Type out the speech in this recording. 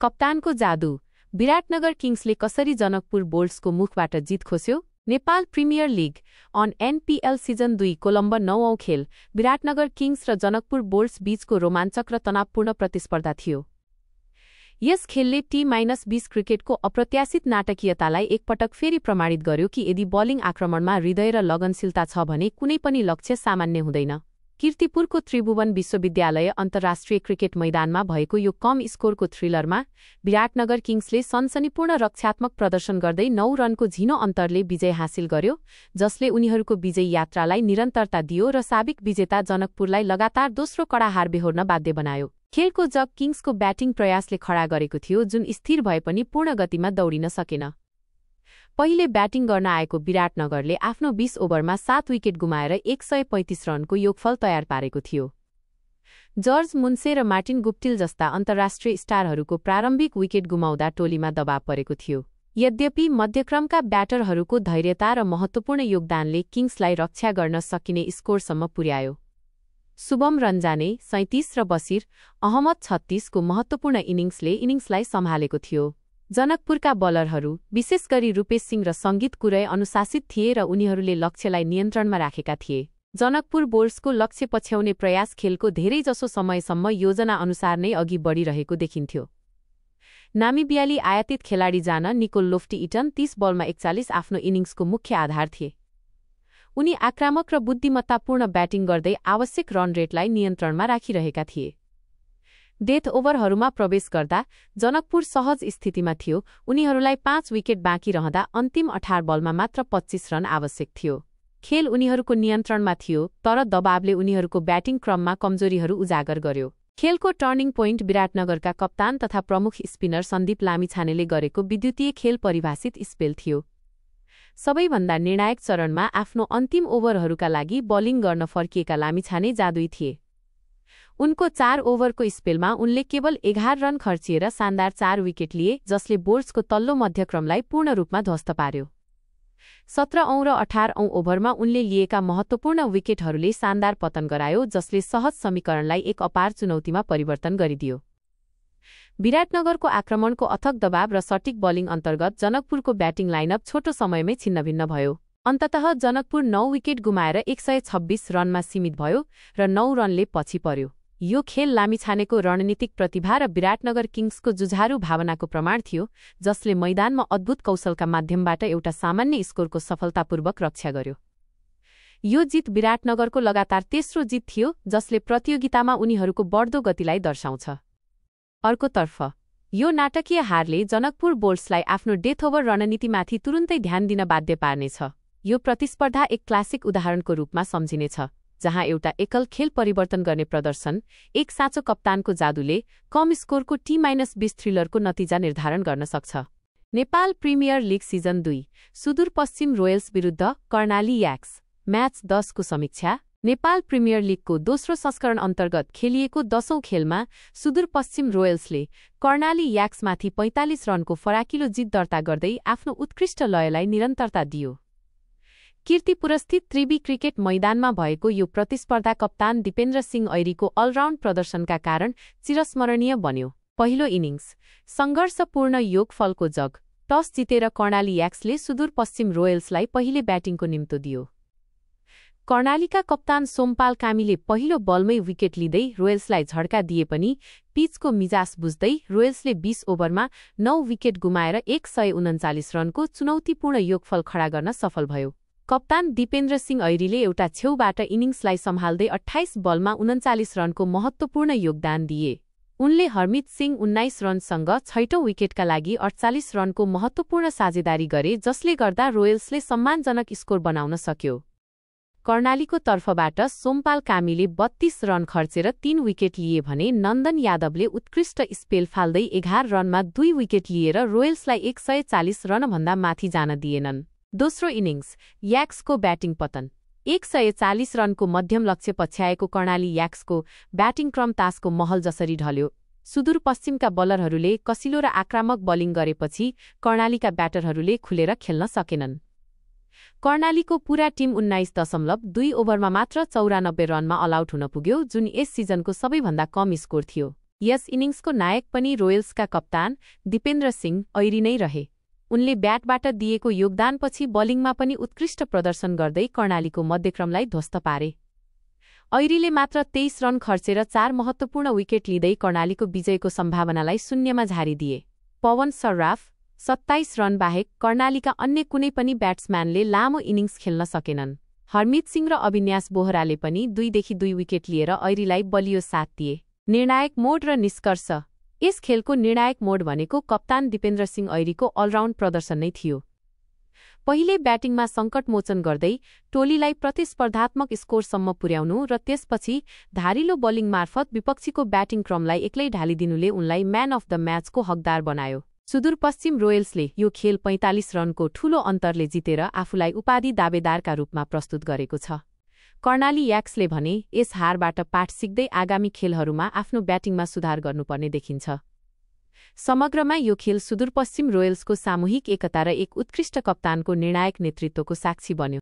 कप्तानको जादु, विराटनगर किङ्सले कसरी जनकपुर बोल्ट्सको मुखबाट जित खोस्यो? नेपाल प्रिमियर लिग अन एनपीएल सिजन 2 कोलम्बर 9औं खेल विराटनगर किङ्स र जनकपुर बोल्ट्स बीचको रोमाञ्चक र तनावपूर्ण प्रतिस्पर्धा थियो। यस खेलले टी-20 क्रिकेटको अप्रत्याशित नाटकीयतालाई एकपटक फेरि प्रमाणित गर्यो कि यदि बलिङ आक्रमणमा हृदय र लगनशीलता छ भने कुनै पनि लक्ष्य सामान्य हुँदैन। कीर्तिपुरको त्रिभुवन विश्वविद्यालय अन्तर्राष्ट्रिय क्रिकेट मैदानमा भएको यो कम स्कोरको थ्रिलरमा विराटनगर किङ्सले सनसनीपूर्ण रक्षात्मक प्रदर्शन गर्दै 9 रनको झिनो अन्तरले विजय हासिल गर्यो, जसले उनीहरूको विजयी यात्रालाई निरन्तरता दियो र साबिक विजेता जनकपुरलाई लगातार दोस्रो कडा हार बेहोर्न बाध्य बनायो। खेलको जग किङ्सको ब्याटिङ प्रयासले खडा गरेको थियो, जुन स्थिर भए पनि पूर्ण गतिमा दौडिन सकेन। पहिले ब्याटिङ गर्न आएको विराटनगरले आफ्नो 20 ओभरमा 7 विकेट गुमाएर 135 रनको योगफल तयार पारेको थियो। जर्ज मुन्से र मार्टिन गुप्टिल जस्ता अन्तर्राष्ट्रिय स्टारहरूको प्रारम्भिक विकेट गुमाउँदा टोलीमा दबाव परेको थियो। यद्यपि मध्यक्रमका ब्याटरहरूको धैर्यता र महत्त्वपूर्ण योगदानले किङ्सलाई रक्षा गर्न सकिने स्कोरसम्म पुर्यायो। शुभम रञ्जाने 37 र बसिर अहमद 36 को महत्त्वपूर्ण इनिङ्सलाई सम्हालेको थियो। जनकपुरका बलरहरू, विशेष गरी रूपेश सिंह र सङ्गीत कुरै अनुशासित थिए र उनीहरूले लक्ष्यलाई नियन्त्रणमा राखेका थिए। जनकपुर बोल्ट्सको लक्ष्य पछ्याउने प्रयास खेलको धेरैजसो समयसम्म योजना अनुसार नै अघि बढिरहेको देखिन्थ्यो। नामिबियाली आयातित खेलाडी जान निकोल लोफ्टी-इटन 30 बलमा 41 आफ्नो इनिङ्सको मुख्य आधार थिए। उनी आक्रामक र बुद्धिमत्तापूर्ण ब्याटिङ गर्दै आवश्यक रन रेटलाई नियन्त्रणमा राखिरहेका थिए। डेथ ओभरहरूमा प्रवेश गर्दा जनकपुर सहज स्थितिमा थियो। उनीहरूलाई 5 विकेट बाँकी रहँदा अन्तिम 18 बलमा मात्र 25 रन आवश्यक थियो। खेल उनीहरूको नियन्त्रणमा थियो, तर दबावले उनीहरूको ब्याटिङ क्रममा कमजोरीहरू उजागर गर्यो। खेलको टर्निङ पोइन्ट विराटनगरका कप्तान तथा प्रमुख स्पिनर सन्दीप लामिछानेले गरेको विद्युतीय खेल परिभाषित स्पेल थियो। सबैभन्दा निर्णायक चरणमा आफ्नो अन्तिम ओभरहरूका लागि बलिङ गर्न फर्किएका लामिछाने जादुई थिए। उनको 4 ओभरको स्पेलमा उनले केवल 11 रन खर्चिएर शानदार 4 विकेट लिए, जसले बोल्ट्सको तल्लो मध्यक्रमलाई पूर्ण रूपमा ध्वस्त पार्यो। 17औं र 18औं ओभरमा उनले लिएका महत्त्वपूर्ण विकेटहरूले शानदार पतन गरायो, जसले सहज समीकरणलाई एक अपार चुनौतीमा परिवर्तन गरिदियो। विराटनगरको आक्रमणको अथक दबाव र सटिक बलिङ अन्तर्गत जनकपुरको ब्याटिङ लाइनअप छोटो समयमै छिन्नभिन्न भयो। अन्ततः जनकपुर 9 विकेट गुमाएर 126 रनमा सीमित भयो र 9 रनले पछि पर्यो। यो खेल लामिछानेको रणनीतिक प्रतिभा र विराटनगर किङ्सको जुझारु भावनाको प्रमाण थियो, जसले मैदानमा अद्भुत कौशलका माध्यमबाट एउटा सामान्य स्कोरको सफलतापूर्वक रक्षा गर्यो। यो जित विराटनगरको लगातार तेस्रो जित थियो, जसले प्रतियोगितामा उनीहरूको बढ्दो गतिलाई दर्शाउँछ। अर्कोतर्फ यो नाटकीय हारले जनकपुर बोल्ट्सलाई आफ्नो डेथ ओभर रणनीतिमाथि तुरुन्तै ध्यान दिन बाध्य पार्नेछ। यो प्रतिस्पर्धा एक क्लासिक उदाहरणको रूपमा सम्झिनेछ, जहाँ एउटा एकल खेल परिवर्तन गर्ने प्रदर्शन, एक साँचो कप्तानको जादुले कम स्कोरको टी-20 थ्रिलरको नतिजा निर्धारण गर्न सक्छ। Nepal premier league season 2 Sudurpashchim royals विरुद्ध कर्णाली याक्स म्याच 10 को समीक्षा। नेपाल प्रिमियर लिगको दोस्रो संस्करण अन्तर्गत खेलिएको 10औं खेलमा सुदूरपश्चिम रोयल्सले कर्णाली याक्समाथि 45 रनको फराकिलो जित दर्ता गर्दै आफ्नो उत्कृष्ट लयलाई निरन्तरता दियो। कीर्तिपुरस्थित त्रिवी क्रिकेट मैदानमा भएको यो प्रतिस्पर्धा कप्तान दिपेन्द्र सिंह ऐरीको अलराउन्ड प्रदर्शनका कारण चिरस्मरणीय बन्यो। पहिलो इनिङ्स सङ्घर्षपूर्ण योगफलको जग। टस जितेर कर्णाली याक्सले सुदूरपश्चिम रोयल्सलाई पहिले ब्याटिङको निम्तो दियो। कर्णालीका कप्तान सोमपाल कामीले पहिलो बलमै विकेट लिँदै रोयल्सलाई झड्का दिए पनि पिचको मिजास बुझ्दै रोयल्सले 20 ओभरमा 9 विकेट गुमाएर 139 रनको चुनौतीपूर्ण योगफल खडा गर्न सफल भयो। कप्तान दिपेन्द्र सिंह ऐरीले एउटा छेउबाट इनिङ्सलाई सम्हाल्दै 28 बलमा 39 रनको महत्त्वपूर्ण योगदान दिए। उनले हरमित सिंह 19 रनसँग 6औं विकेटका लागि 48 रनको महत्त्वपूर्ण साझेदारी गरे, जसले गर्दा रोयल्सले सम्मानजनक स्कोर बनाउन सक्यो। कर्णालीको तर्फबाट सोमपाल कामीले 32 रन खर्चेर 3 विकेट लिए भने नन्दन यादवले उत्कृष्ट स्पेल फाल्दै 11 रनमा 2 विकेट लिएर रोयल्सलाई 140 रनभन्दा माथि जान दिएनन्। दोस्रो इनिङ्स याक्सको ब्याटिङ पतन। 140 रनको मध्यम लक्ष्य पछ्याएको कर्णाली याक्सको ब्याटिङ क्रम तासको महल जसरी ढल्यो। सुदूरपश्चिमका बलरहरूले कसिलो र आक्रामक बलिङ गरेपछि कर्णालीका ब्याटरहरूले खुलेर खेल्न सकेनन्। कर्णालीको पूरा टिम 19.2 ओभरमा मात्र 94 रनमा अलआउट हुन पुग्यो, जुन यस सिजनको सबैभन्दा कम स्कोर थियो। यस इनिङ्सको नायक पनि रोयल्सका कप्तान दिपेन्द्र सिंह ऐरी नै रहे। उनले ब्याटबाट दिएको योगदानपछि बलिङमा पनि उत्कृष्ट प्रदर्शन गर्दै कर्णालीको मध्यक्रमलाई ध्वस्त पारे। ऐरीले मात्र 23 रन खर्चेर 4 महत्त्वपूर्ण विकेट लिँदै कर्णालीको विजयको सम्भावनालाई शून्यमा झारिदिए। पवन सर्राफ 27 रन बाहेक कर्णालीका अन्य कुनै पनि ब्याट्सम्यानले लामो इनिङ्स खेल्न सकेनन्। हरमित सिंह र अविन्यास बोहराले पनि 2 विकेट लिएर ऐरीलाई बलियो साथ दिए। निर्णायक मोड र निष्कर्ष। यस खेलको निर्णायक मोड भनेको कप्तान दिपेन्द्र सिंह ऐरीको अलराउन्ड प्रदर्शन नै थियो। पहिले ब्याटिङमा सङ्कटमोचन गर्दै टोलीलाई प्रतिस्पर्धात्मक स्कोरसम्म पुर्याउनु र त्यसपछि धारिलो बलिङ मार्फत विपक्षीको ब्याटिङ क्रमलाई एक्लै ढालिदिनुले उनलाई म्यान अफ द म्याचको हकदार बनायो। सुदूरपश्चिम रोयल्सले यो खेल 45 रनको ठूलो अन्तरले जितेर आफूलाई उपाधि दावेदारका रूपमा प्रस्तुत गरेको छ। कर्णाली याक्सले भने यस हारबाट पाठ सिक्दै आगामी खेलहरूमा आफ्नो ब्याटिङमा सुधार गर्नुपर्ने देखिन्छ। समग्रमा यो खेल सुदूरपश्चिम रोयल्सको सामूहिक एकता र एक उत्कृष्ट कप्तानको निर्णायक नेतृत्वको साक्षी बन्यो।